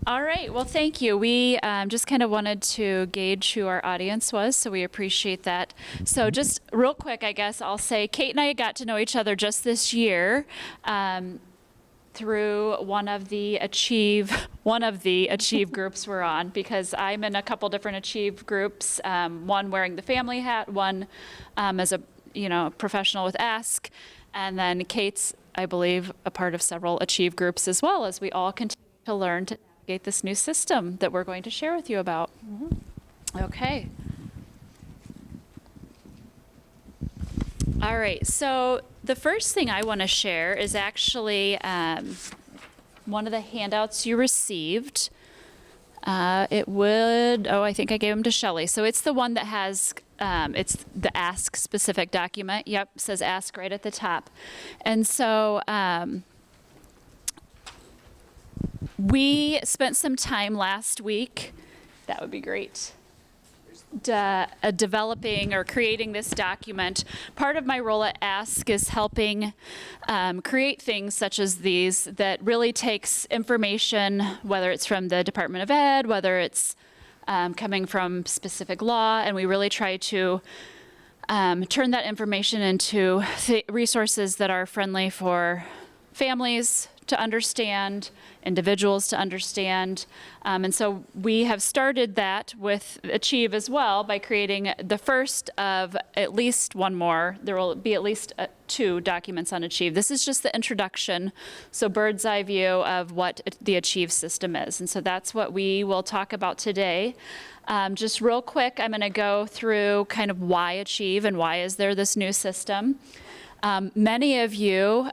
All right, well, thank you. We just kind of wanted to gauge who our audience was, so we appreciate that. So just real quick, I guess I'll say Kate and I got to know each other just this year through one of the Achieve groups we're on, because I'm in a couple different Achieve groups, one wearing the family hat, one as a professional with Ask, and then Kate's, I believe, a part of several Achieve groups as well, as we all continue to learn to navigate this new system that we're going to share with you about. Okay. All right, so the first thing I want to share is actually one of the handouts you received. I think I gave them to Shelley. So it's the one that has, it's the Ask specific document. Yep, says Ask right at the top. And so we spent some time last week, that would be great, developing or creating this document. Part of my role at Ask is helping create things such as these that really takes information, whether it's from the Department of Ed, whether it's coming from specific law, and we really try to turn that information into resources that are friendly for families to understand, individuals to understand. And so we have started that with Achieve as well by creating the first of at least one more. There will be at least 2 documents on Achieve. This is just the introduction, so bird's eye view of what the Achieve system is. And so that's what we will talk about today. Just real quick, I'm going to go through kind of why Achieve and why is there this new system. Many of you,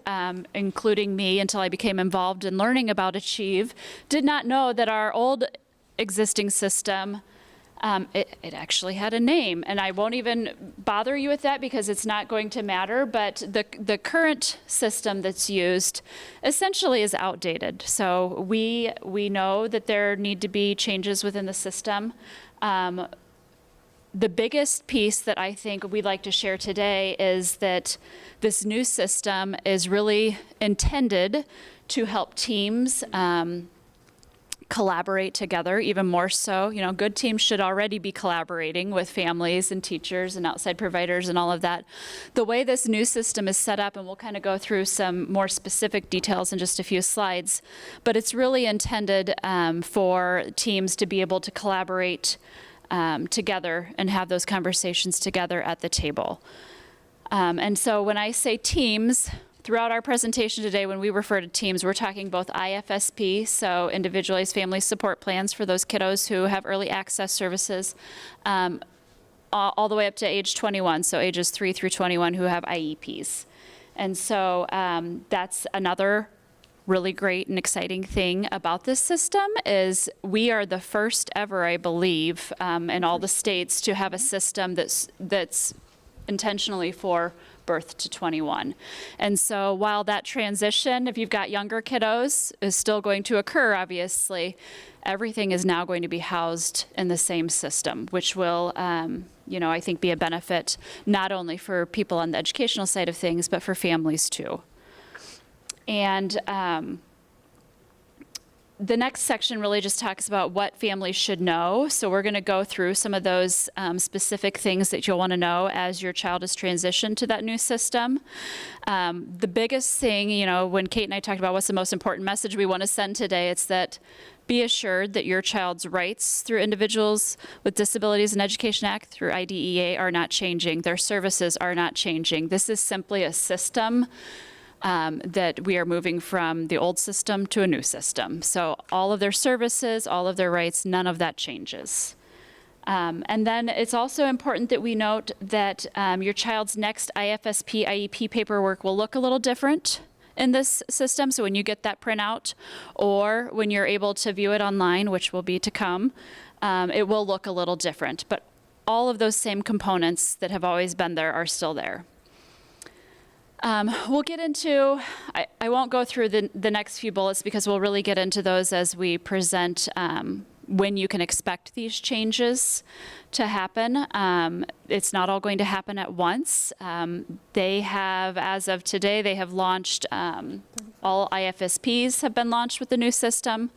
including me until I became involved in learning about Achieve, did not know that our old existing system, it actually had a name. And I won't even bother you with that because it's not going to matter, but the current system that's used essentially is outdated. So we know that there need to be changes within the system. The biggest piece that I think we'd like to share today is that this new system is really intended to help teams collaborate together even more so. Good teams should already be collaborating with families and teachers and outside providers and all of that. The way this new system is set up, and we'll kind of go through some more specific details in just a few slides, but it's really intended for teams to be able to collaborate together and have those conversations together at the table. And so when I say teams, throughout our presentation today, when we refer to teams, we're talking both IFSP, so individualized family support plans for those kiddos who have early access services, all the way up to age 21, so ages 3 through 21 who have IEPs. And so that's another really great and exciting thing about this system is we are the first ever, I believe, in all the states to have a system that's intentionally for birth to 21. And so while that transition, if you've got younger kiddos, is still going to occur, obviously, everything is now going to be housed in the same system, which will, I think be a benefit not only for people on the educational side of things, but for families too. And the next section really just talks about what families should know. So we're going to go through some of those specific things that you'll want to know as your child is transitioned to that new system. The biggest thing, when Kate and I talked about what's the most important message we want to send today, it's that be assured that your child's rights through Individuals with Disabilities and Education Act through IDEA are not changing. Their services are not changing. This is simply a system that we are moving from the old system to a new system. So all of their services, all of their rights, none of that changes. And then it's also important that we note that your child's next IFSP, IEP paperwork will look a little different in this system. So when you get that printout or when you're able to view it online, which will be to come, it will look a little different. But all of those same components that have always been there are still there. We'll get into, I won't go through the next few bullets because we'll really get into those as we present when you can expect these changes to happen. It's not all going to happen at once. They have, as of today, they have launched, all IFSPs have been launched with the new system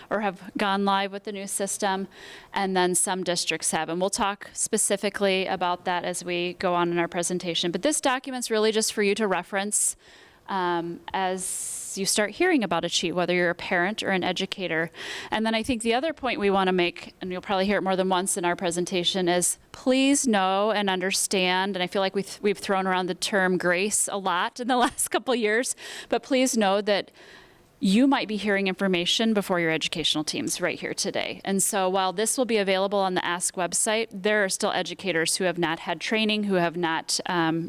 or have gone live with the new system, and then some districts have. And we'll talk specifically about that as we go on in our presentation. But this document's really just for you to reference as you start hearing about Achieve, whether you're a parent or an educator. And then I think the other point we want to make, and you'll probably hear it more than once in our presentation, is please know and understand, and I feel like we've thrown around the term grace a lot in the last couple of years, but please know that you might be hearing information before your educational teams right here today. And so while this will be available on the Ask website, there are still educators who have not had training, who have not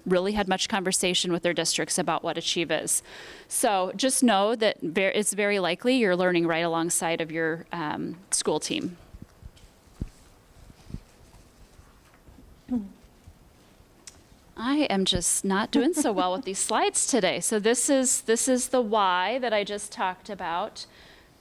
really had much conversation with their districts about what Achieve is. So just know that it's very likely you're learning right alongside of your school team. I am just not doing so well with these slides today. So this is the why that I just talked about.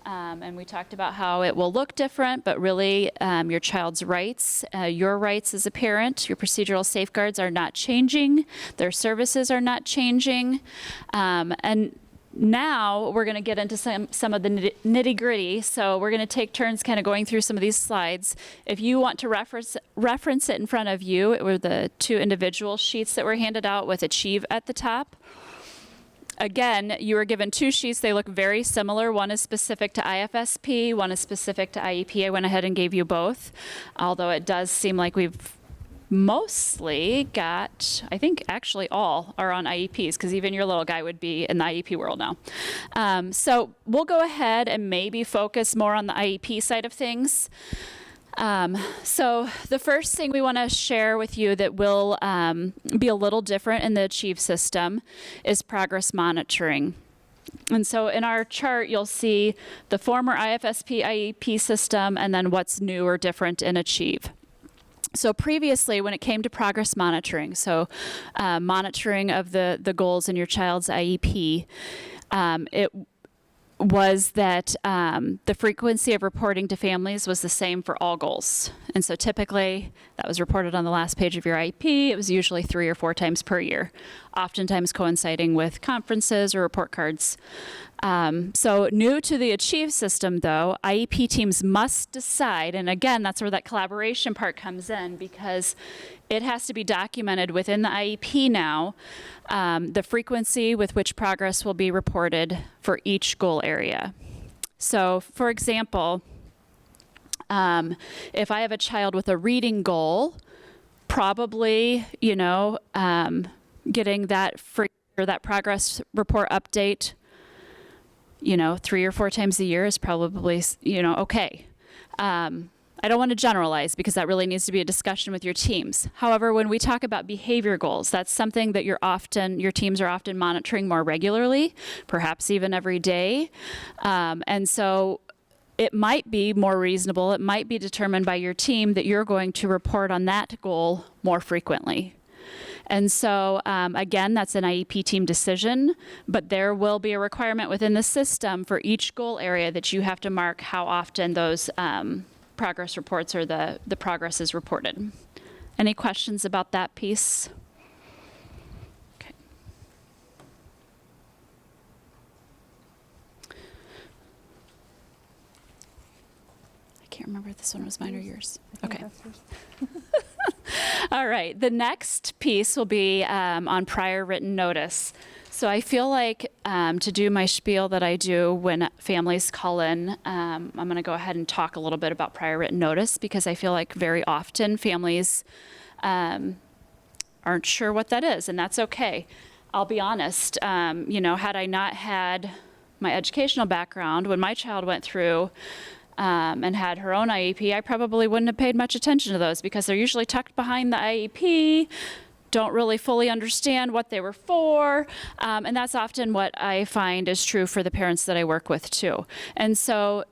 And we talked about how it will look different, but really your child's rights, your rights as a parent, your procedural safeguards are not changing. Their services are not changing. And now we're going to get into some of the nitty-gritty. So we're going to take turns kind of going through some of these slides. If you want to reference it in front of you, it were the two individual sheets that were handed out with Achieve at the top. Again, you were given two sheets. They look very similar. One is specific to IFSP, one is specific to IEP. I went ahead and gave you both, although it does seem like we've mostly got, I think actually all are on IEPs, because even your little guy would be in the IEP world now. So we'll go ahead and maybe focus more on the IEP side of things. So the first thing we want to share with you that will be a little different in the Achieve system is progress monitoring. And so in our chart, you'll see the former IFSP IEP system and then what's new or different in Achieve. So previously, when it came to progress monitoring, so monitoring of the goals in your child's IEP, it was that the frequency of reporting to families was the same for all goals. And so typically, that was reported on the last page of your IEP. It was usually 3 or 4 times per year, oftentimes coinciding with conferences or report cards. So new to the Achieve system, though, IEP teams must decide, and again, that's where that collaboration part comes in, because it has to be documented within the IEP now, the frequency with which progress will be reported for each goal area. So, for example, if I have a child with a reading goal, probably, getting that progress report update 3 or 4 times a year is probably, okay. I don't want to generalize because that really needs to be a discussion with your teams. However, when we talk about behavior goals, that's something that your teams are often monitoring more regularly, perhaps even every day. And so it might be more reasonable, it might be determined by your team that you're going to report on that goal more frequently. And so, again, that's an IEP team decision, but there will be a requirement within the system for each goal area that you have to mark how often those progress reports or the progress is reported. Any questions about that piece? Okay. I can't remember if this one was mine or yours. Okay. All right, the next piece will be on prior written notice. So I feel like to do my spiel that I do when families call in, I'm going to go ahead and talk a little bit about prior written notice, because I feel like very often families aren't sure what that is, and that's okay. I'll be honest, had I not had my educational background, when my child went through and had her own IEP, I probably wouldn't have paid much attention to those because they're usually tucked behind the IEP, don't really fully understand what they were for, and that's often what I find is true for the parents that I work with too. And so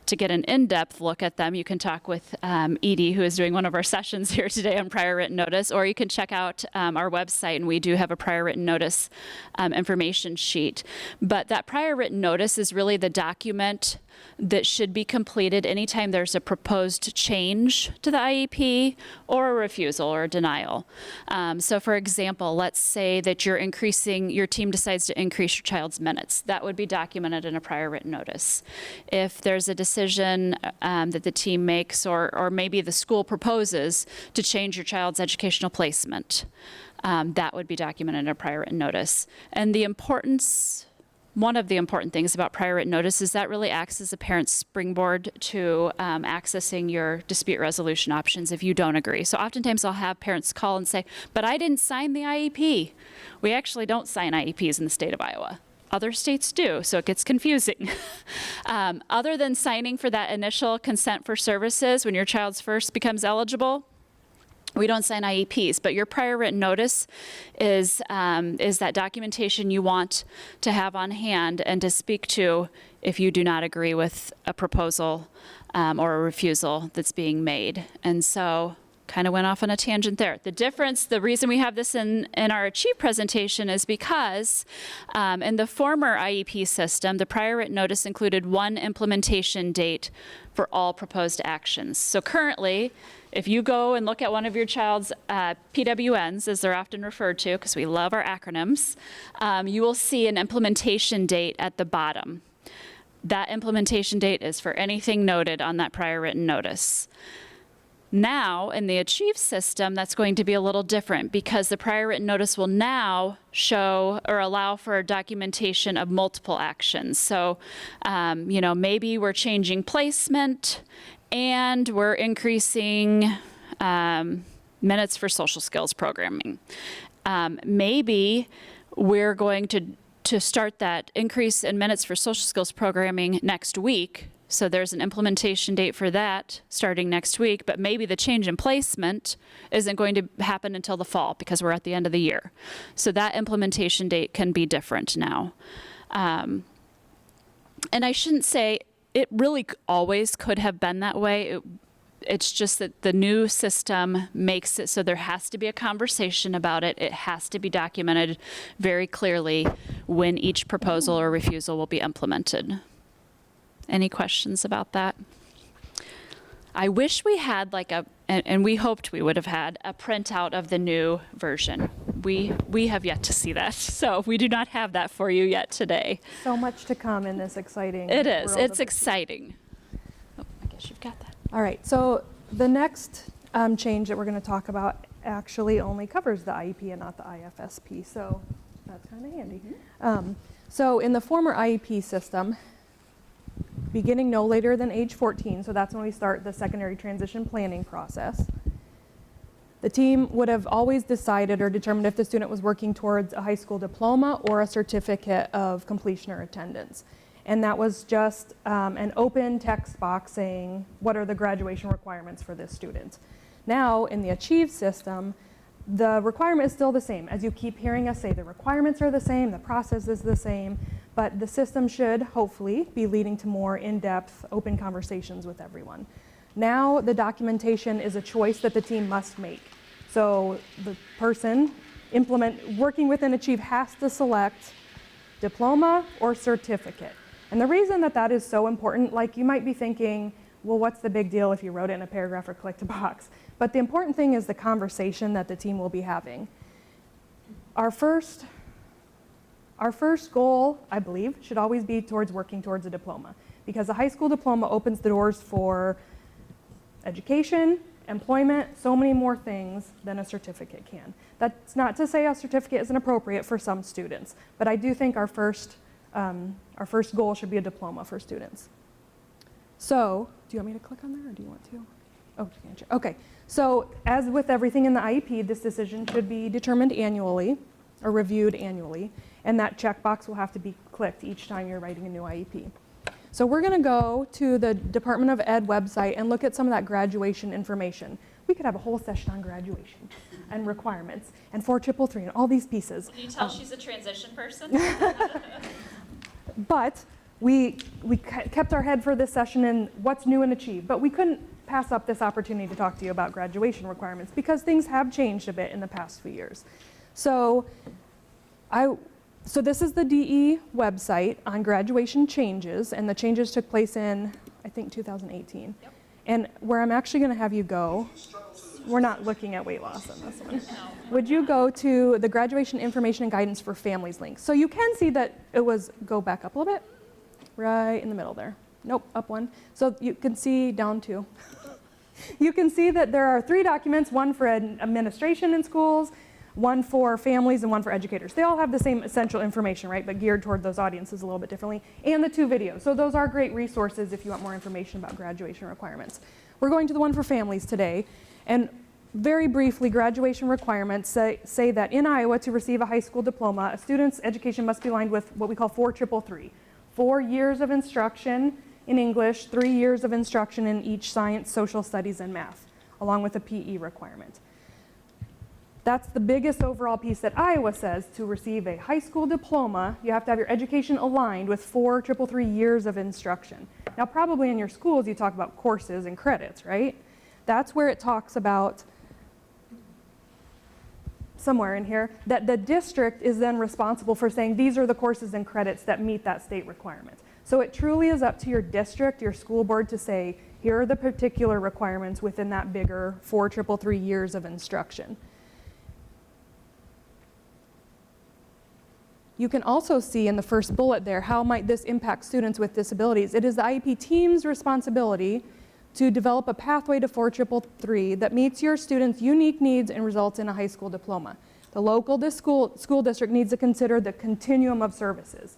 to get an in-depth look at them, you can talk with Edie, who is doing one of our sessions here today on prior written notice, or you can check out our website, and we do have a prior written notice information sheet. But that prior written notice is really the document that should be completed anytime there's a proposed change to the IEP or a refusal or a denial. So for example, let's say that your team decides to increase your child's minutes. That would be documented in a prior written notice. If there's a decision that the team makes, or maybe the school proposes to change your child's educational placement, that would be documented in a prior written notice. And one of the important things about prior written notice is that really acts as a parent's springboard to accessing your dispute resolution options if you don't agree. So oftentimes I'll have parents call and say, but I didn't sign the IEP. We actually don't sign IEPs in the state of Iowa. Other states do, so it gets confusing. Other than signing for that initial consent for services when your child's first becomes eligible, we don't sign IEPs, but your prior written notice is that documentation you want to have on hand and to speak to if you do not agree with a proposal or a refusal that's being made. And so kind of went off on a tangent there. The reason we have this in our Achieve presentation is because in the former IEP system, the prior written notice included one implementation date for all proposed actions. So currently, if you go and look at one of your child's PWNs, as they're often referred to, because we love our acronyms, you will see an implementation date at the bottom. That implementation date is for anything noted on that prior written notice. Now, in the Achieve system, that's going to be a little different because the prior written notice will now show or allow for documentation of multiple actions. So, maybe we're changing placement and we're increasing minutes for social skills programming. Maybe we're going to start that increase in minutes for social skills programming next week. So there's an implementation date for that starting next week, but maybe the change in placement isn't going to happen until the fall because we're at the end of the year. So that implementation date can be different now. And I shouldn't say it really always could have been that way. It's just that the new system makes it so there has to be a conversation about it. It has to be documented very clearly when each proposal or refusal will be implemented. Any questions about that? I wish we had and we hoped we would have had a printout of the new version. We have yet to see that, so we do not have that for you yet today. So much to come in this exciting It is. world It's of exciting. Oh, I guess you've got that. All right, so the next change that we're going to talk about actually only covers the IEP and not the IFSP, so that's kind of handy. So in the former IEP system, beginning no later than age 14, so that's when we start the secondary transition planning process, the team would have always decided or determined if the student was working towards a high school diploma or a certificate of completion or attendance. And that was just an open text box saying, what are the graduation requirements for this student? Now, in the Achieve system, the requirement is still the same. As you keep hearing us say, the requirements are the same, the process is the same, but the system should hopefully be leading to more in-depth, open conversations with everyone. Now, the documentation is a choice that the team must make. So the person working within Achieve has to select diploma or certificate. And the reason that that is so important, like you might be thinking, well, what's the big deal if you wrote it in a paragraph or clicked a box? But the important thing is the conversation that the team will be having. Our first goal, I believe, should always be towards working towards a diploma, because a high school diploma opens the doors for education, employment, so many more things than a certificate can. That's not to say a certificate isn't appropriate for some students, but I do think our first goal should be a diploma for students. So, do you want me to click on there, or do you want to? Oh, okay. So, as with everything in the IEP, this decision should be determined annually, or reviewed annually, and that checkbox will have to be clicked each time you're writing a new IEP. So we're going to go to the Department of Ed website and look at some of that graduation information. We could have a whole session on graduation and requirements and 4333 and all these pieces. Can you tell she's a transition person? But we kept our head for this session in what's new and Achieve, but we couldn't pass up this opportunity to talk to you about graduation requirements because things have changed a bit in the past few years. So So this is the DE website on graduation changes, and the changes took place in, I think, 2018. Yep. And where I'm actually going to have you go, we're not looking at weight loss on this one. Would you go to the graduation information and guidance for families link? So you can see that it was, go back up a little bit, right in the middle there. Nope, up one. So you can see down two. You can see that there are 3 documents, one for administration in schools, one for families, and one for educators. They all have the same essential information, right, but geared toward those audiences a little bit differently, and the 2 videos. So those are great resources if you want more information about graduation requirements. We're going to the one for families today, and very briefly, graduation requirements say that in Iowa, to receive a high school diploma, a student's education must be aligned with what we call 4-3-3. 4 years of instruction in English, 3 years of instruction in each science, social studies, and math, along with a PE requirement. That's the biggest overall piece that Iowa says. To receive a high school diploma, you have to have your education aligned with 4-3-3 years of instruction. Now, probably in your schools, you talk about courses and credits, right? That's where it talks about, somewhere in here, that the district is then responsible for saying these are the courses and credits that meet that state requirement. So it truly is up to your district, your school board, to say, here are the particular requirements within that bigger 4-3-3 years of instruction. You can also see in the first bullet there, how might this impact students with disabilities? It is the IEP team's responsibility to develop a pathway to 4-3-3 that meets your students' unique needs and results in a high school diploma. The local school district needs to consider the continuum of services.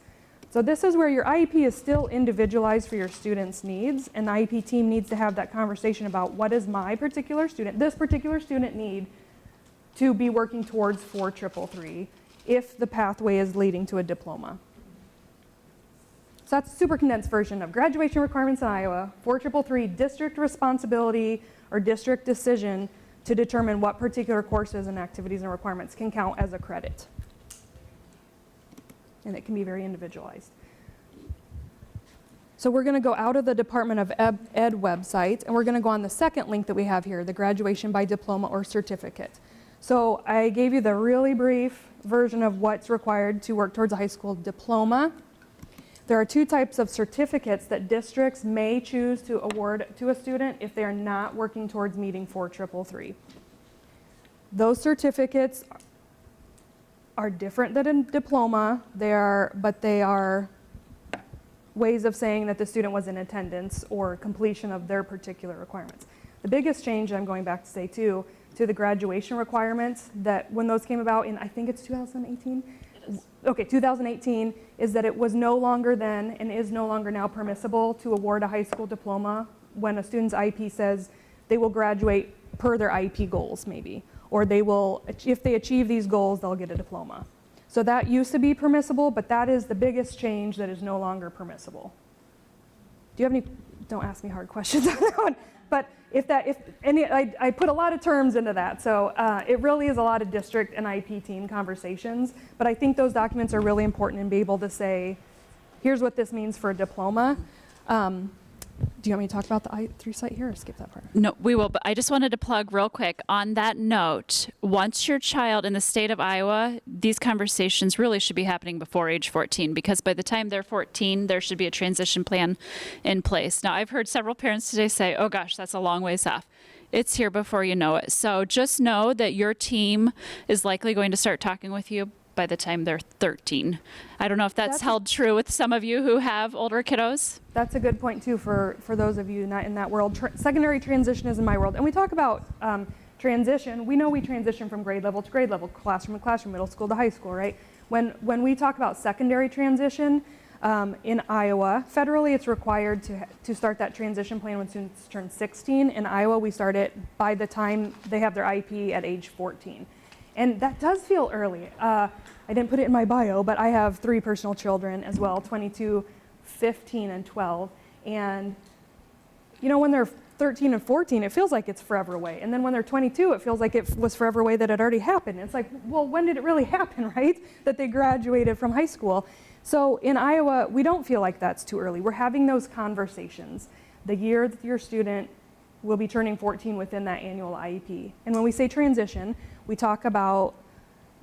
So this is where your IEP is still individualized for your students' needs, and the IEP team needs to have that conversation about what does my particular student, this particular student need to be working towards 4-3-3 if the pathway is leading to a diploma. So that's a super condensed version of graduation requirements in Iowa, 4-3-3 district responsibility or district decision to determine what particular courses and activities and requirements can count as a credit. And it can be very individualized. So we're going to go out of the Department of Ed website, and we're going to go on the second link that we have here, the graduation by diploma or certificate. So I gave you the really brief version of what's required to work towards a high school diploma. There are 2 types of certificates that districts may choose to award to a student if they are not working towards meeting 4-3-3. Those certificates are different than a diploma, but they are ways of saying that the student was in attendance or completion of their particular requirements. The biggest change, I'm going back to say too, to the graduation requirements, that when those came about in, I think it's 2018? It is. Okay, 2018, is that it was no longer then and is no longer now permissible to award a high school diploma when a student's IEP says they will graduate per their IEP goals maybe, or they will, if they achieve these goals, they'll get a diploma. So that used to be permissible, but that is the biggest change that is no longer permissible. Do you have any, don't ask me hard questions on that one, but I put a lot of terms into that, so it really is a lot of district and IEP team conversations, but I think those documents are really important and be able to say, here's what this means for a diploma. Do you want me to talk about the I3 site here or skip that part? No, we will, but I just wanted to plug real quick on that note, once your child in the state of Iowa, these conversations really should be happening before age 14, because by the time they're 14, there should be a transition plan in place. Now, I've heard several parents today say, oh gosh, that's a long ways off. It's here before you know it. So just know that your team is likely going to start talking with you by the time they're 13. I don't know if that's held true with some of you who have older kiddos. That's a good point too for those of you not in that world. Secondary transition is in my world. And we talk about transition. We know we transition from grade level to grade level, classroom to classroom, middle school to high school, right? When we talk about secondary transition in Iowa, federally it's required to start that transition plan when students turn 16. In Iowa, we start it by the time they have their IEP at age 14. And that does feel early. I didn't put it in my bio, but I have 3 personal children as well, 22, 15, and 12. And you know, when they're 13 and 14, it feels like it's forever away. And then when they're 22, it feels like it was forever away that it already happened. It's like, well, when did it really happen, right? That they graduated from high school. So in Iowa, we don't feel like that's too early. We're having those conversations the year that your student will be turning 14 within that annual IEP. And when we say transition, we talk about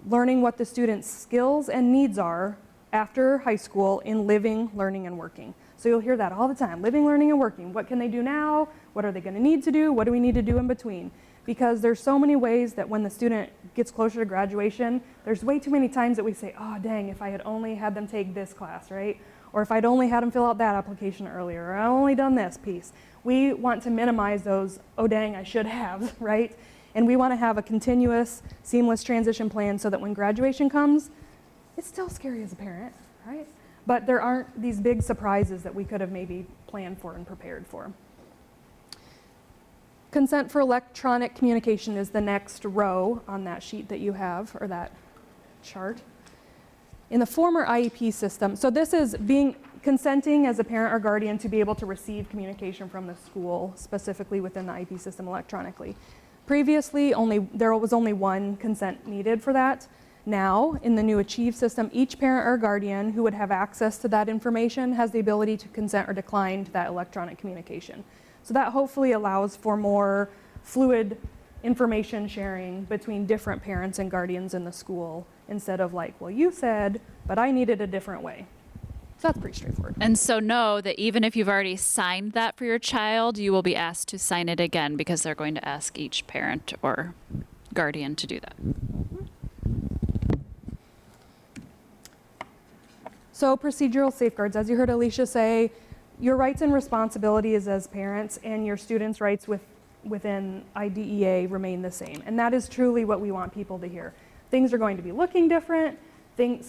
learning what the student's skills and needs are after high school in living, learning, and working. So you'll hear that all the time, living, learning, and working. What can they do now? What are they going to need to do? What do we need to do in between? Because there's so many ways that when the student gets closer to graduation, there's way too many times that we say, oh dang, if I had only had them take this class, right? Or if I'd only had them fill out that application earlier, or I'd only done this piece. We want to minimize those, oh dang, I should have, right? And we want to have a continuous, seamless transition plan so that when graduation comes, it's still scary as a parent, right? But there aren't these big surprises that we could have maybe planned for and prepared for. Consent for electronic communication is the next row on that sheet that you have, or that chart. In the former IEP system, so this is consenting as a parent or guardian to be able to receive communication from the school, specifically within the IEP system electronically. Previously, there was only one consent needed for that. Now, in the new Achieve system, each parent or guardian who would have access to that information has the ability to consent or decline to that electronic communication. So that hopefully allows for more fluid information sharing between different parents and guardians in the school, instead of like, well, you said, but I need it a different way. So that's pretty straightforward. And so know that even if you've already signed that for your child, you will be asked to sign it again because they're going to ask each parent or guardian to do that. So procedural safeguards, as you heard Alicia say, your rights and responsibilities as parents and your students' rights within IDEA remain the same. And that is truly what we want people to hear. Things are going to be looking different,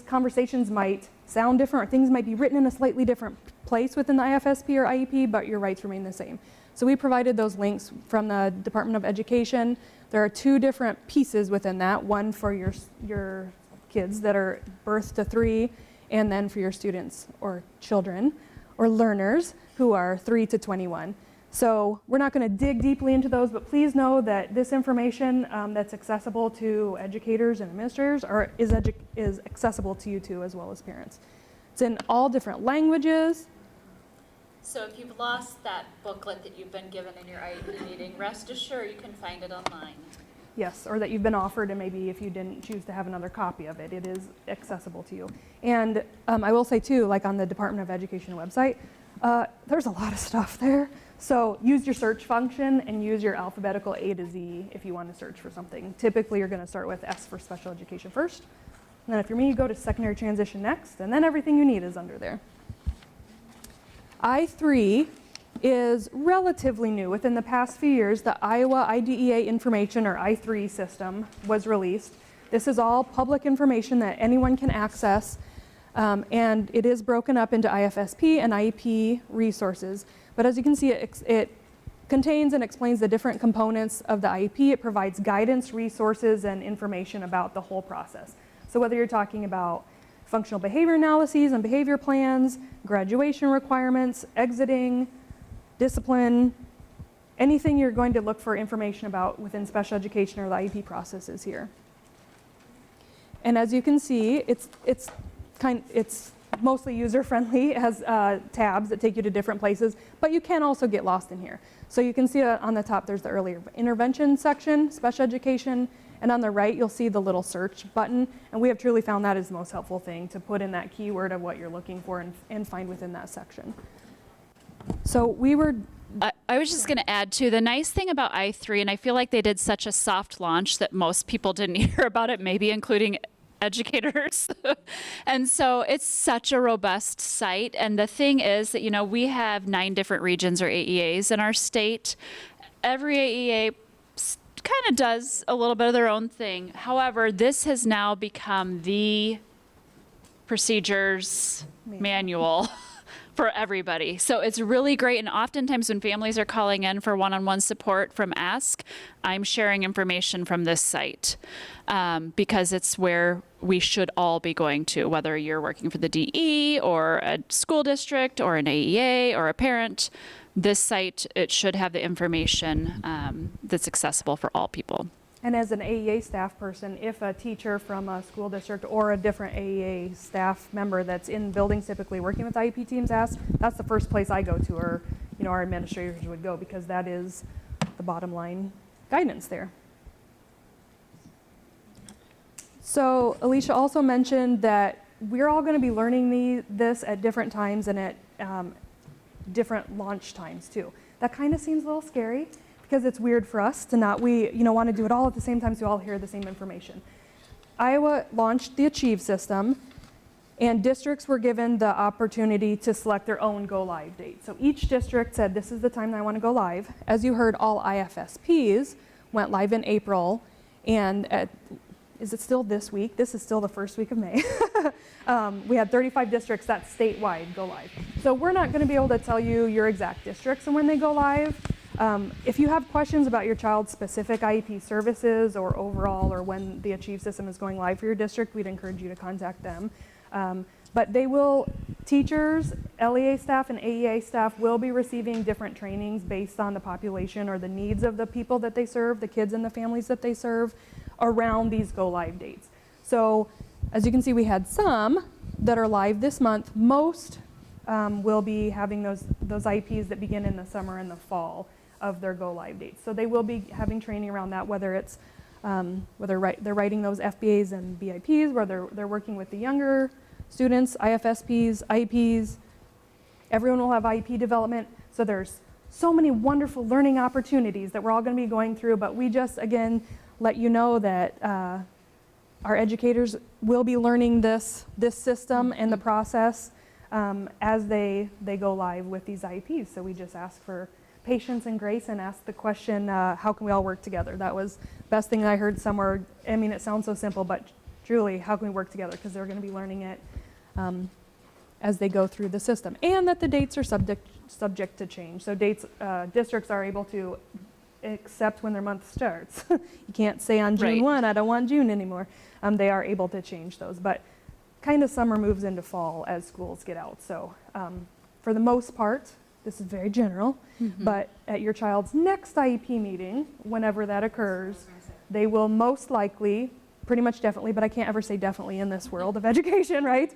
conversations might sound different, or things might be written in a slightly different place within the IFSP or IEP, but your rights remain the same. So we provided those links from the Department of Education. There are two different pieces within that, one for your kids that are birth to 3, and then for your students or children or learners who are 3 to 21. So we're not going to dig deeply into those, but please know that this information that's accessible to educators and administrators is accessible to you too, as well as parents. It's in all different languages. So if you've lost that booklet that you've been given in your IEP meeting, rest assured you can find it online. Yes, or that you've been offered, and maybe if you didn't choose to have another copy of it, it is accessible to you. And I will say too, like on the Department of Education website, there's a lot of stuff there. So use your search function and use your alphabetical A to Z if you want to search for something. Typically, you're going to start with S for special education first. And then if you're me, you go to secondary transition next, and then everything you need is under there. I3 is relatively new. Within the past few years, the Iowa IDEA information, or I3 system, was released. This is all public information that anyone can access, and it is broken up into IFSP and IEP resources. But as you can see, it contains and explains the different components of the IEP. It provides guidance, resources, and information about the whole process. So whether you're talking about functional behavior analyses and behavior plans, graduation requirements, exiting, discipline, anything you're going to look for information about within special education or the IEP process is here. And as you can see, it's mostly user-friendly. It has tabs that take you to different places, but you can also get lost in here. So you can see on the top there's the earlier intervention section, special education, and on the right you'll see the little search button, and we have truly found that is the most helpful thing, to put in that keyword of what you're looking for and find within that section. So I was just going to add too, the nice thing about I3, and I feel like they did such a soft launch that most people didn't hear about it, maybe including educators. And so it's such a robust site. And the thing is that, you know, we have 9 different regions or AEAs in our state. Every AEA kind of does a little bit of their own thing. However, this has now become the procedures manual for everybody. So it's really great. And oftentimes when families are calling in for one-on-one support from Ask, I'm sharing information from this site because it's where we should all be going to, whether you're working for the DE or a school district or an AEA or a parent. This site, it should have the information that's accessible for all people. And as an AEA staff person, if a teacher from a school district or a different AEA staff member that's in buildings typically working with IEP teams asks, that's the first place I go to, or our administrators would go, because that is the bottom line guidance there. So Alicia also mentioned that we're all going to be learning this at different times and at different launch times too. That kind of seems a little scary because it's weird for us to not, want to do it all at the same time so we all hear the same information. Iowa launched the Achieve system, and districts were given the opportunity to select their own go live date. So each district said, this is the time that I want to go live. As you heard, all IFSPs went live in April, and is it still this week? This is still the first week of May. We had 35 districts that statewide go live. So we're not going to be able to tell you your exact districts and when they go live. If you have questions about your child's specific IEP services or overall or when the Achieve system is going live for your district, we'd encourage you to contact them. But teachers, LEA staff, and AEA staff will be receiving different trainings based on the population or the needs of the people that they serve, the kids and the families that they serve, around these go live dates. So as you can see, we had some that are live this month. Most will be having those IEPs that begin in the summer and the fall of their go live dates. So they will be having training around that, whether it's they're writing those FBAs and BIPs, where they're working with the younger students, IFSPs, IEPs. Everyone will have IEP development. So there's so many wonderful learning opportunities that we're all going to be going through, but we just, again, let you know that our educators will be learning this system and the process as they go live with these IEPs. So we just ask for patience and grace and ask the question, how can we all work together? That was the best thing I heard somewhere. I mean, it sounds so simple, but truly, how can we work together? Because they're going to be learning it as they go through the system. And that the dates are subject to change. So districts are able to accept when their month starts. You can't say on June 1, I don't want June anymore. They are able to change those. But kind of summer moves into fall as schools get out. So for the most part, this is very general, but at your child's next IEP meeting, whenever that occurs, they will most likely, pretty much definitely, but I can't ever say definitely in this world of education, right?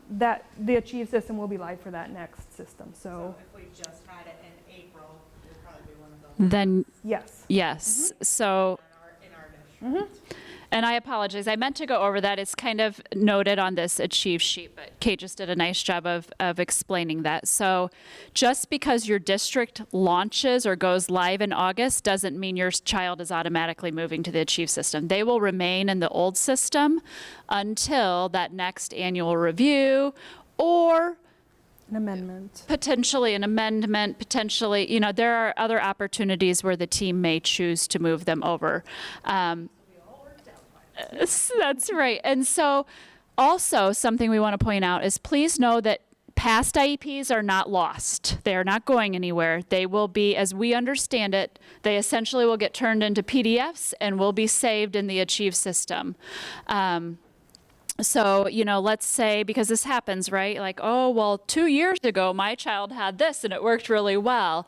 That the Achieve system will be live for that next system. So if we just had it in April, it would probably be one of those. Then yes. So In our district. and I apologize. I meant to go over that. It's kind of noted on this Achieve sheet, but Kate just did a nice job of explaining that. So just because your district launches or goes live in August doesn't mean your child is automatically moving to the Achieve system. They will remain in the old system until that next annual review or An amendment. potentially an amendment, potentially, there are other opportunities where the team may choose to move them over. That's right. And so also something we want to point out is please know that past IEPs are not lost. They are not going anywhere. They will be, as we understand it, they essentially will get turned into PDFs and will be saved in the Achieve system. So, let's say, because this happens, right? Like, 2 years ago, my child had this and it worked really well.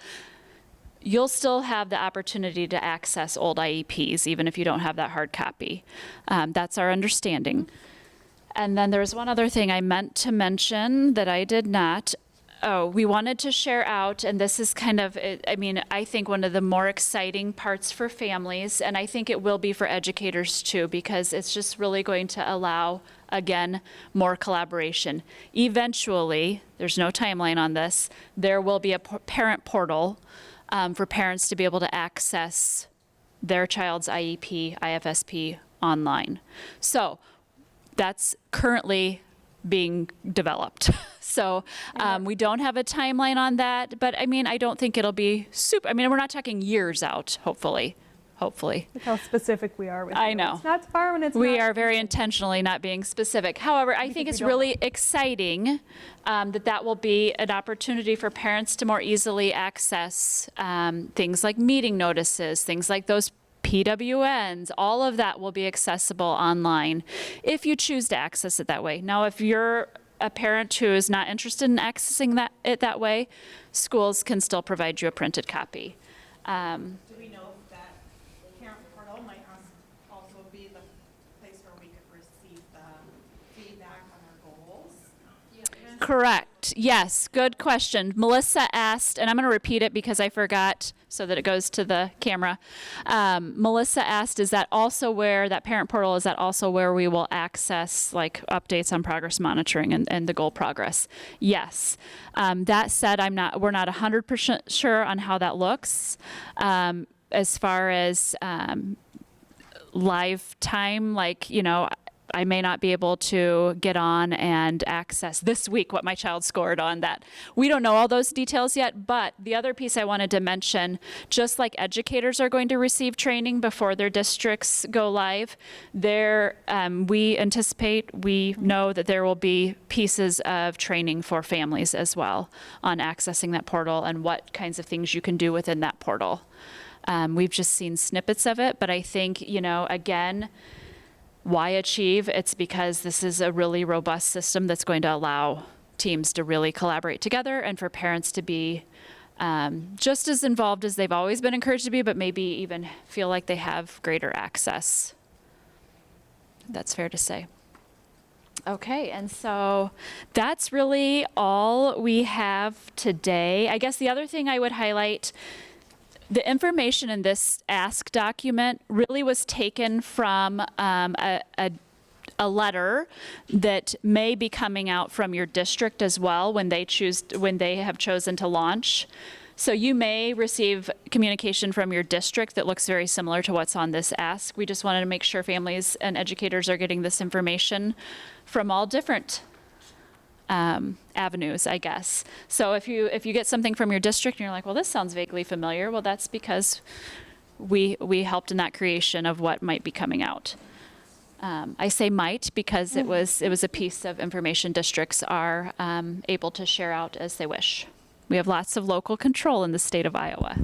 You'll still have the opportunity to access old IEPs, even if you don't have that hard copy. That's our understanding. And then there's one other thing I meant to mention that I did not. We wanted to share out, and this is kind of, I think one of the more exciting parts for families, and I think it will be for educators too, because it's just really going to allow, again, more collaboration. Eventually, there's no timeline on this, there will be a parent portal for parents to be able to access their child's IEP, IFSP online. So that's currently being developed. So we don't have a timeline on that, but I don't think it'll be super, we're not talking years out, hopefully. Look how specific we are with I it. know. It's not far when it's We not. are very intentionally not being specific. However, I think it's really exciting that will be an opportunity for parents to more easily access things like meeting notices, things like those PWNs, all of that will be accessible online if you choose to access it that way. Now, if you're a parent who is not interested in accessing it that way, schools can still provide you a printed copy. Do we know if that parent portal might also be the place where we could receive the feedback on our goals? Correct. Yes, good question. Melissa asked, and I'm going to repeat it because I forgot. so that it goes to the camera. Melissa asked, is that also where, that parent portal, is that also where we will access like updates on progress monitoring and the goal progress? Yes. That said, we're not 100% sure on how that looks. As far as live time, like, you know, I may not be able to get on and access this week what my child scored on that. We don't know all those details yet, but the other piece I wanted to mention, just like educators are going to receive training before their districts go live, we know that there will be pieces of training for families as well on accessing that portal and what kinds of things you can do within that portal. We've just seen snippets of it, but I think, you know, again, why achieve? It's because this is a really robust system that's going to allow teams to really collaborate together and for parents to be just as involved as they've always been encouraged to be, but maybe even feel like they have greater access. That's fair to say. Okay, and so that's really all we have today. I guess the other thing I would highlight, the information in this ask document really was taken from a letter that may be coming out from your district as well when they have chosen to launch. So you may receive communication from your district that looks very similar to what's on this ask. We just wanted to make sure families and educators are getting this information from all different avenues, I guess. So if you get something from your district and you're like, well, this sounds vaguely familiar, well, that's because we helped in that creation of what might be coming out. I say might because it was a piece of information districts are able to share out as they wish. We have lots of local control in the state of Iowa.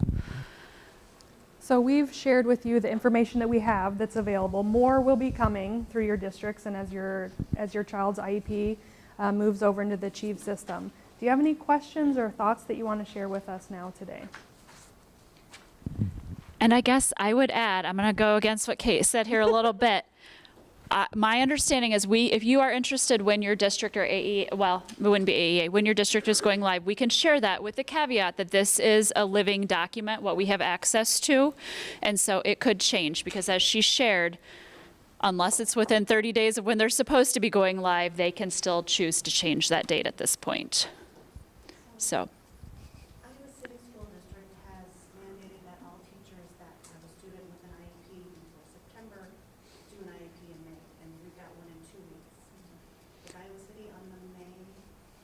So we've shared with you the information that we have that's available. More will be coming through your districts and as your child's IEP moves over into the Achieve system. Do you have any questions or thoughts that you want to share with us now today? And I guess I would add, I'm going to go against what Kate said here a little bit. My understanding is if you are interested when your district or AE, well, it wouldn't be AEA, when your district is going live, we can share that with the caveat that this is a living document, what we have access to. And so it could change because as she shared, unless it's within 30 days of when they're supposed to be going live, they can still choose to change that date at this point. So. Iowa City School District has mandated that all teachers that have a student with an IEP before September do an IEP in May, and we've got one in 2 weeks. Is Iowa City on the May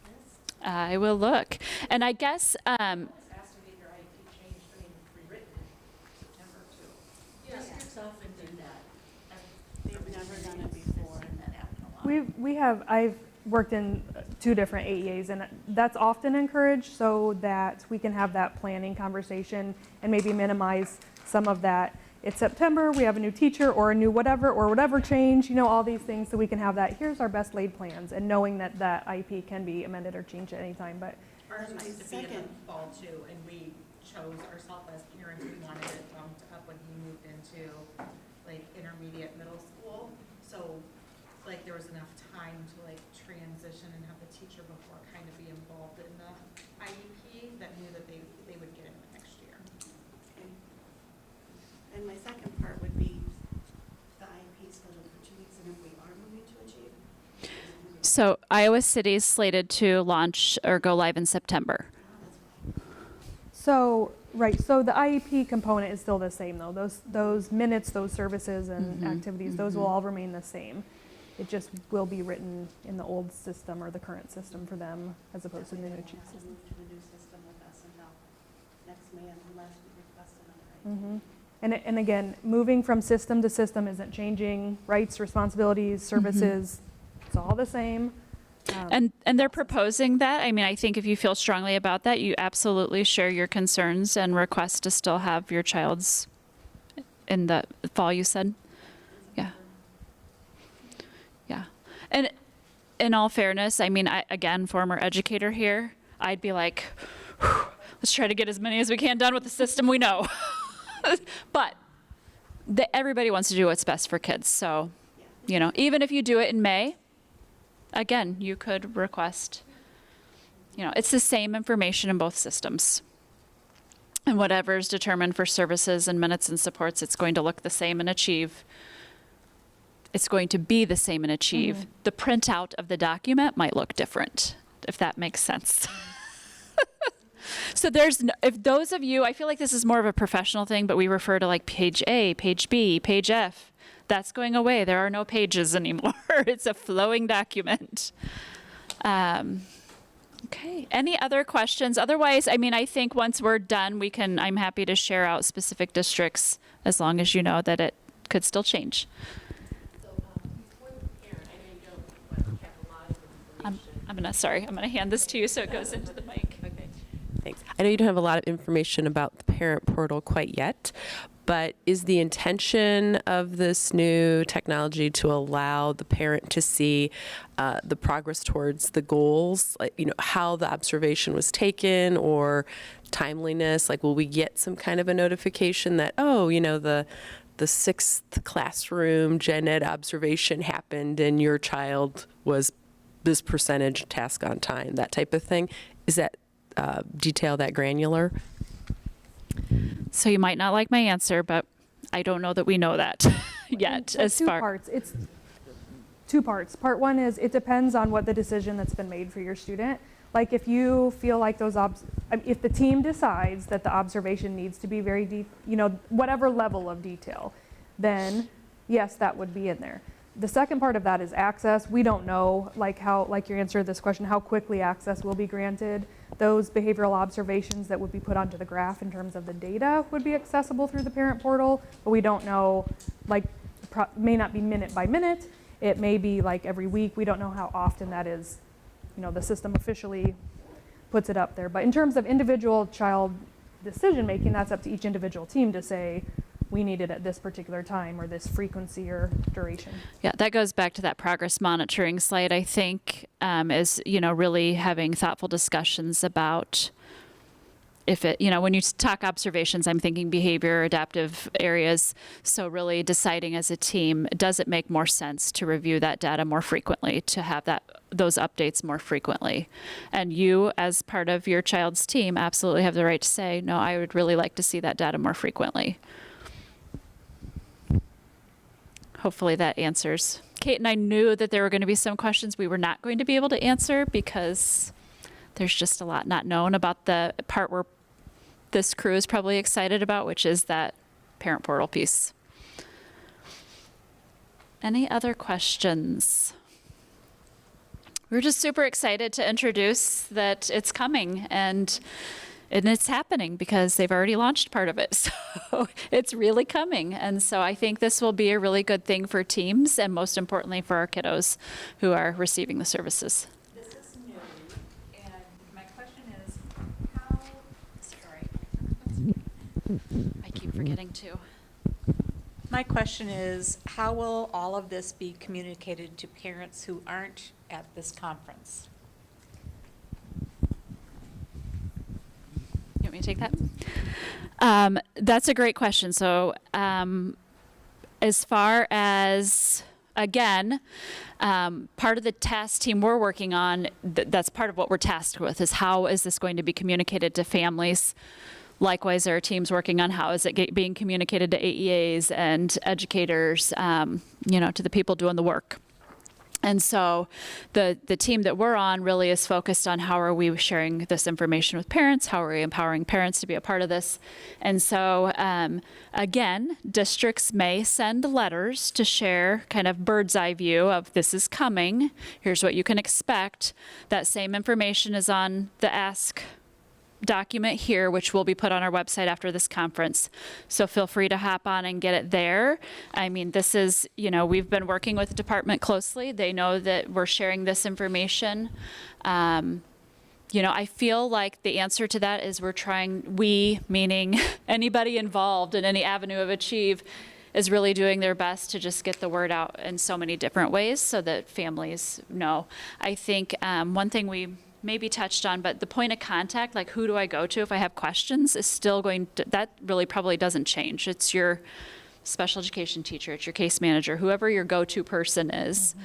list? I will look. And I guess, It's asked to get your IEP changed, rewritten in September too. Yes, yourself and do that. They've never done it before. That happened a lot. I've worked in 2 different AEAs, and that's often encouraged so that we can have that planning conversation and maybe minimize some of that. It's September, we have a new teacher or a new whatever change, you know, all these things, so we can have that, here's our best laid plans, and knowing that that IEP can be amended or changed at any time. But Ours used to be in the Second. fall too, and we chose ourselves as parents, we wanted it bumped up when he moved into like intermediate middle school. So like there was enough time to like transition and have the teacher before kind of be involved in the IEP that knew that they would get in the next year. Okay. And my second part would be the IEP scheduled for 2 weeks, and if we are moving to Achieve. so Iowa City is slated to launch or go live in September. so, right, so the IEP component is still the same though. Those minutes, those services and activities, those will all remain the same. It just will be written in the old system or the current system for them as opposed to the new Achieve Have to system. move to the new system with us until next May unless we request another IEP. And again, moving from system to system isn't changing rights, responsibilities, services. It's all the same. And they're proposing that. I mean, I think if you feel strongly about that, you absolutely share your concerns and request to still have your child's in the fall, you said? Yeah. Yeah. And in all fairness, I mean, again, former educator here, I'd be like, "Whew, let's try to get as many as we can done with the system we know." But everybody wants to do what's best for kids. So, you know, even if you do it in May, again, you could request, you know, it's the same information in both systems. And whatever is determined for services and minutes and supports, it's going to look the same and achieve. It's going to be the same and achieve. The printout of the document might look different, if that makes sense. So if those of you, I feel like this is more of a professional thing, but we refer to like page A, page B, page F. That's going away. There are no pages anymore. It's a flowing document. Okay. Any other questions? Otherwise, I mean, I think once we're done, I'm happy to share out specific districts as long as you know that it could still change. So, before the parent, I know you don't have a lot of information. I'm gonna hand this to you so it goes into the mic. Okay, thanks. I know you don't have a lot of information about the parent portal quite yet, but is the intention of this new technology to allow the parent to see the progress towards the goals, like, how the observation was taken or timeliness? Like, will we get some kind of a notification that, the 6th classroom gen ed observation happened and your child was this percentage task on time, that type of thing? Is that detail that granular? So you might not like my answer, but I don't know that we know that yet. So two parts. It's two parts. Part one is it depends on what the decision that's been made for your student. Like if you feel like if the team decides that the observation needs to be very deep, whatever level of detail, then yes, that would be in there. The second part of that is access. We don't know, like your answer to this question, how quickly access will be granted. Those behavioral observations that would be put onto the graph in terms of the data would be accessible through the parent portal, but we don't know, may not be minute by minute. It may be like every week. We don't know how often that is. The system officially puts it up there. But in terms of individual child decision making, that's up to each individual team to say, we need it at this particular time or this frequency or duration. Yeah, that goes back to that progress monitoring slide, I think, is, really having thoughtful discussions about if it, when you talk observations, I'm thinking behavior, adaptive areas. So really deciding as a team, does it make more sense to review that data more frequently, to have those updates more frequently? And you, as part of your child's team, absolutely have the right to say, no, I would really like to see that data more frequently. Hopefully that answers. Kate and I knew that there were going to be some questions we were not going to be able to answer because there's just a lot not known about the part where this crew is probably excited about, which is that parent portal piece. Any other questions? We're just super excited to introduce that it's coming and it's happening because they've already launched part of it. So it's really coming. And so I think this will be a really good thing for teams and most importantly for our kiddos who are receiving the services. This is new, and my question is, how, I keep forgetting to. my question is, how will all of this be communicated to parents who aren't at this conference? You want me to take that? That's a great question. So as far as, again, part of the task team we're working on, that's part of what we're tasked with, is how is this going to be communicated to families? Likewise, there are teams working on how is it being communicated to AEAs and educators, to the people doing the work. And so the team that we're on really is focused on how are we sharing this information with parents, how are we empowering parents to be a part of this. And so, again, districts may send letters to share kind of bird's eye view of this is coming, here's what you can expect. That same information is on the Ask document here, which will be put on our website after this conference. So feel free to hop on and get it there. I mean, this is, we've been working with the department closely. They know that we're sharing this information. I feel like the answer to that is we, meaning anybody involved in any avenue of Achieve, is really doing their best to just get the word out in so many different ways so that families know. I think one thing we maybe touched on, but the point of contact, like who do I go to if I have questions, is still that really probably doesn't change. It's your special education teacher, it's your case manager, whoever your go-to person is. Mm-hmm.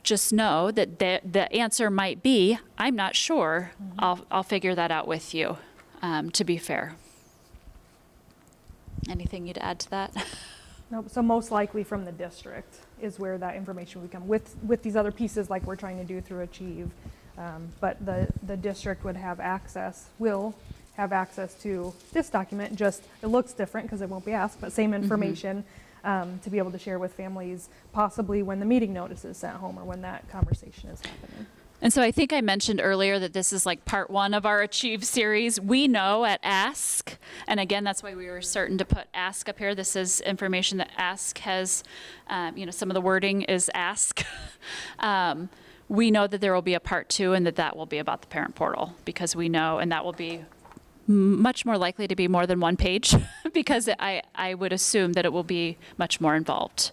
Just know that the answer might be, I'm not sure, mm-hmm. I'll figure that out with you. to be fair. Anything you'd add to that? Nope, so most likely from the district is where that information would come with these other pieces like we're trying to do through Achieve. But the district would have access, will have access to this document, just it looks different because it won't be asked, but same information to be able to share with families possibly when the meeting notice is sent home or when that conversation is happening. And so I think I mentioned earlier that this is like part 1 of our Achieve series. We know at Ask, and again, that's why we were certain to put Ask up here. This is information that Ask has, some of the wording is Ask. We know that there will be a part 2 and that will be about the parent portal because we know, and that will be much more likely to be more than 1 page because I would assume that it will be much more involved.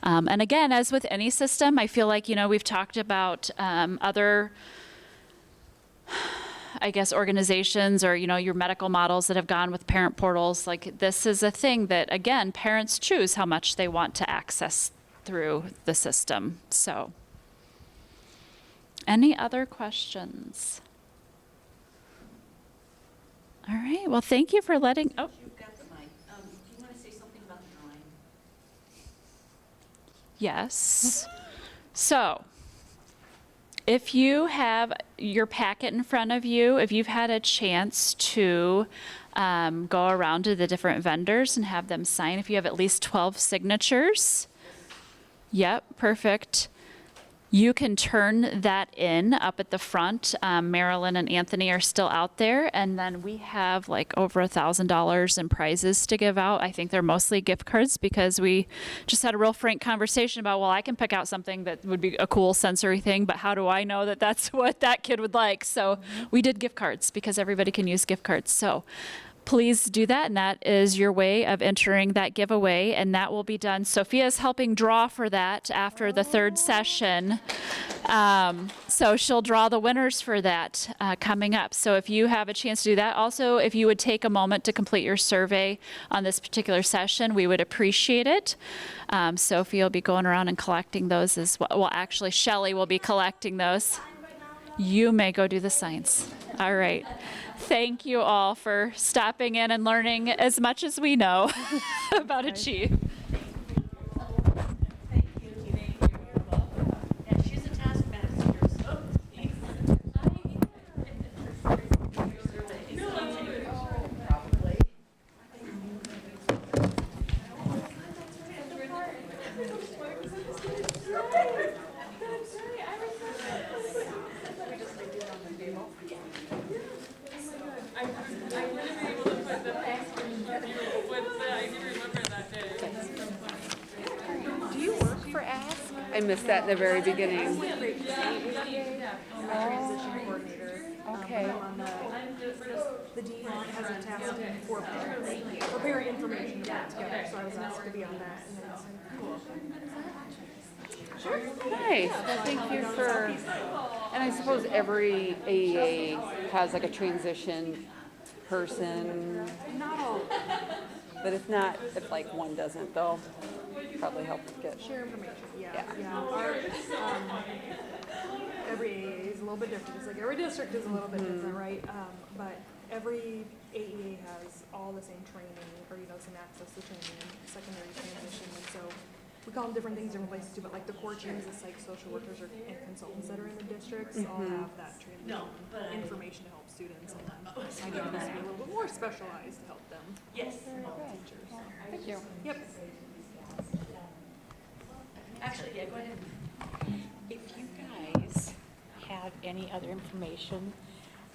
And again, as with any system, I feel like, we've talked about other, I guess, organizations or, your medical models that have gone with parent portals. Like this is a thing that, again, parents choose how much they want to access through the system. So, any other questions? All right. Well, thank you for letting. Oh. You've got the mic. Do you want to say something about the drawing? Yes. So, if you have your packet in front of you, if you've had a chance to go around to the different vendors and have them sign, if you have at least 12 signatures, yep, perfect. You can turn that in up at the front. Marilyn and Anthony are still out there. And then we have like over $1,000 in prizes to give out. I think they're mostly gift cards because we just had a real frank conversation about, well, I can pick out something that would be a cool sensory thing, but how do I know that that's what that kid would like? So we did gift cards because everybody can use gift cards. So please do that, and that is your way of entering that giveaway, and that will be done. Sophia's helping draw for that after the 3rd session. So she'll draw the winners for that coming up. So if you have a chance to do that, also if you would take a moment to complete your survey on this particular session, we would appreciate it. Sophia will be going around and collecting those as well. Well, actually, Shelley will be collecting those. You may go do the signs. All right. Thank you all for stopping in and learning as much as we know about Achieve. Thank you. Yeah, she's a taskmaster, so. Probably. I missed that in the very beginning. Transition coordinator. Okay. The dean has a task for parent information to put together, so I was asked to be on that. And then Nice. Well, thank you for. And I suppose every AEA has like a transition person. Not all. But if not, if like one doesn't, they'll probably help get. share information. Yeah. Our, every AEA is a little bit different. It's like every district is a little bit different, right? But every AEA has all the same training, or some access to training and secondary transition, and so we call them different things, different places too. But like the core teams, it's like social workers and consultants that are in the districts all have that transition information to help students, and then I get to be a little bit more specialized to help them. Yes. Teachers. Thank you. Yep. Actually, yeah, go ahead. If you guys have any other information,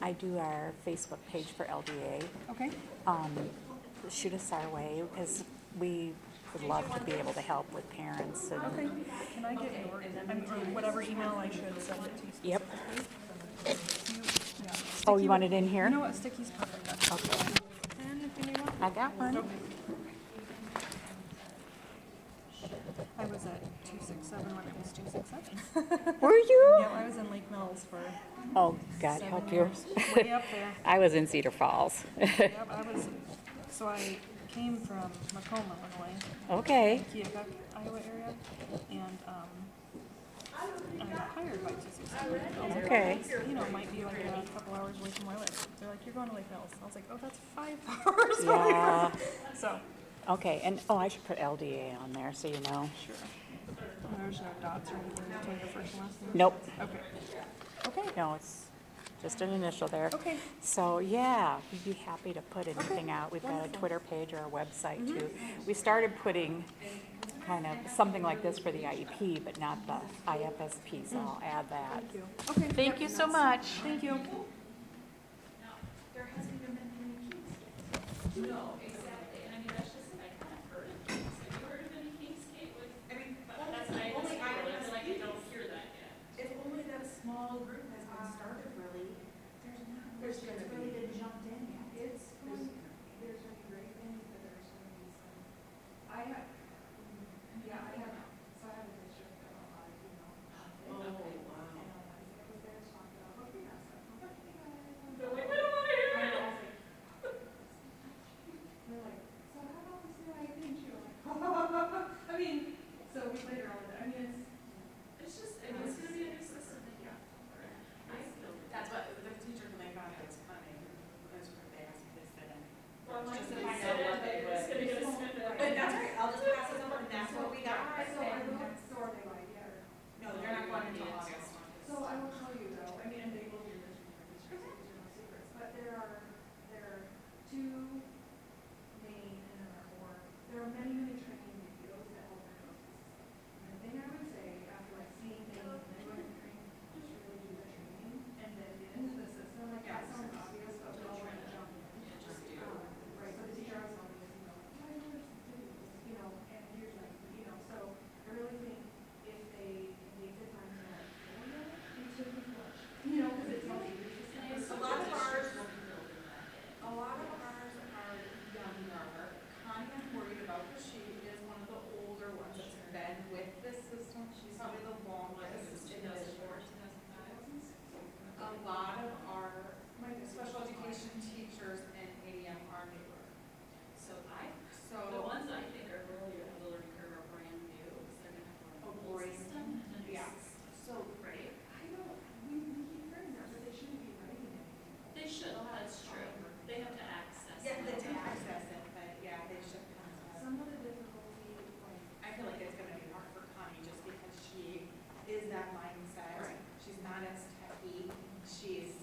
I do our Facebook page for LDA. Okay. Shoot us our way, because we would love to be able to help with parents. And Okay. Can I get your, or whatever email I should send it to? Yep. Yeah. Oh, you want it in here? You know what? Sticky's perfect. Okay. And if you need one. I got one. I was at 267 when it was 267. Were you? Yeah, I was in Lake Mills for Oh, God 7 help you. years. Way up there. I was in Cedar Falls. Yep, so I came from Macomb, Illinois, Okay. Keokuk, Iowa area, and hired by TCC. Okay. You know, it might be like a couple hours away from where I live. They're like, you're going to Lake Mills. I was like, oh, that's 5 hours away Yeah. from. So, Okay, and, oh, I should put LDA on there, so you know. sure. There's no dots or anything between your first and last name? Nope. Okay. Okay. No, it's just an initial there. Okay. So, yeah, we'd be happy to put anything out. We've got a Twitter page or a website too. We started putting kind of something like this for the IEP, but not the IFSP, so I'll add that. Thank you. Okay. Thank you so much. Thank you. There hasn't even been any keys. No, exactly, and I mean, that's just, I kind of heard of things. Have you heard of any case Kate with? I mean, That's I only feel like I don't hear that yet. if only that small group has been started, really. There's not, really been jumped in yet. There's going to be great things, but there's going to be some. I have, yeah, I have, so I have a district that a lot of, you know. Oh, wow. And I was there talking about, okay, that's stuff. They're like, we don't want to hear I it. know, I was like, they're like, so how about this new IP? And she was like, I mean, so we played around with it. I mean, It's just, I mean, it's gonna be a new system, yeah. That's what the teacher when they found out it's coming, that's what they asked me to sit in. Well, I'm like, Just to they find said out it, what but they it's would. gonna get a spin back. But that's right, I'll just pass this over and that's what we got. so I will, so are they like, yeah, or? No, they're not going until August. So I will tell you though, I mean, and they will hear this from your district, so these are no secrets, but there are two main, and there are more, there are many, many training videos that will kind of the system. And the thing I would say, after like seeing things and then going to training, just really do the training and then get into the system, like that sounds obvious, but we all want to jump in. Right, so the teacher I was telling me is, why do this videos, and here's like, so I really think if they take the time to like, it should be flushed, because it's helping your system. A lot of ours are younger. Connie, I'm worried about because she is one of the older ones that's been with this system. She's probably the longest in this. A lot of our special education teachers and ADM are newer. The ones I think are really on the learning curve are brand new, because they're gonna have a whole system and a new Yeah. system. Right? I know, we keep hearing that, but they shouldn't be writing anything. They should, that's true. They have to access. Yeah, it. they do access it, but yeah, they should come to us. Some of the difficulty, like, I feel like it's gonna be hard for Connie just because she is that mindset. Right. She's not as techy. She's